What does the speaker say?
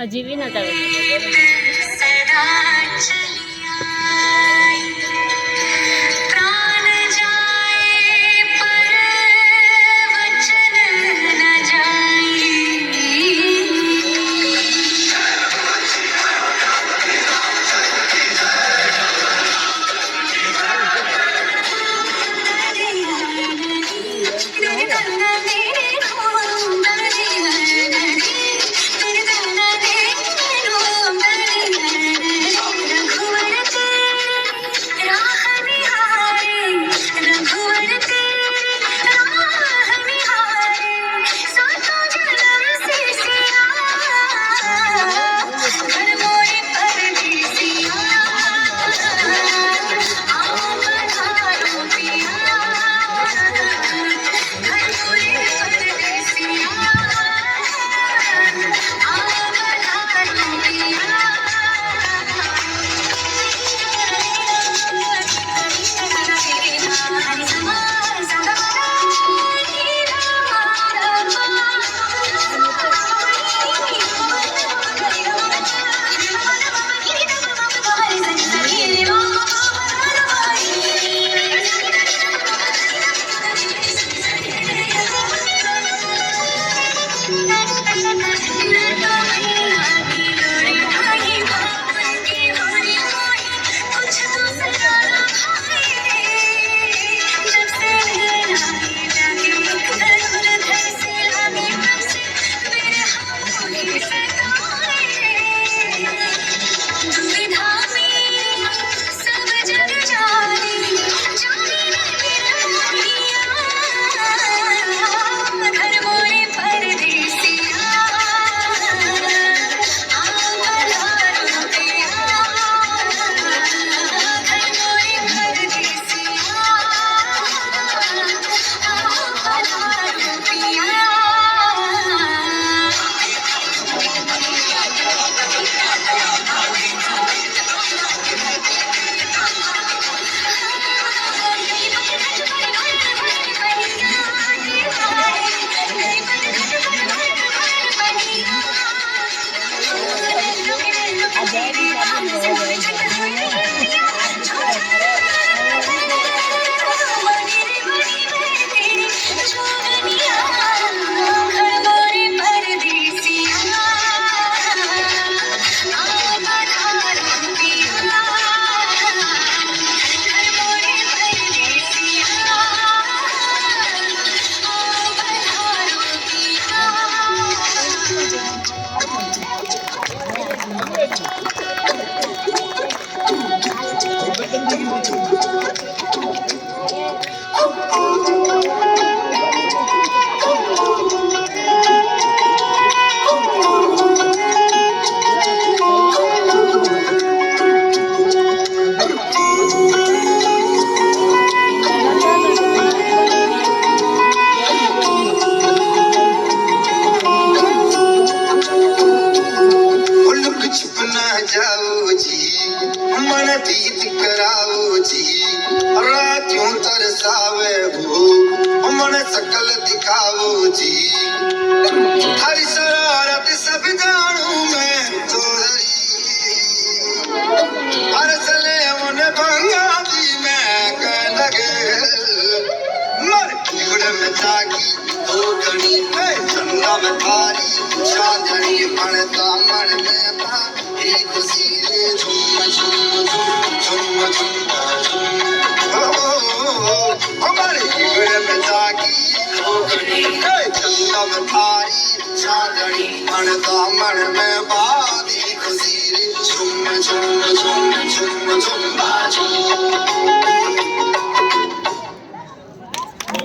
अजी भी ना तब जाओ जी मन प्रीत कराओ जी रातों तरसावे हो मन सकल दिखाओ जी हर शरारत सब जानू मैं तोरी हर सले मन भंगा दी मैं कह लगे मर गुड़ में जागी दो घड़ी चंदा में थारी चांदनी पड़ता मन में बा एक सीरे झुम झुम झुम झुम झुम हमारे गुड़ में जागी दो घड़ी चंदा में थारी चांदनी पड़ता मन में बा एक सीरे झुम झुम झुम झुम झुम झुम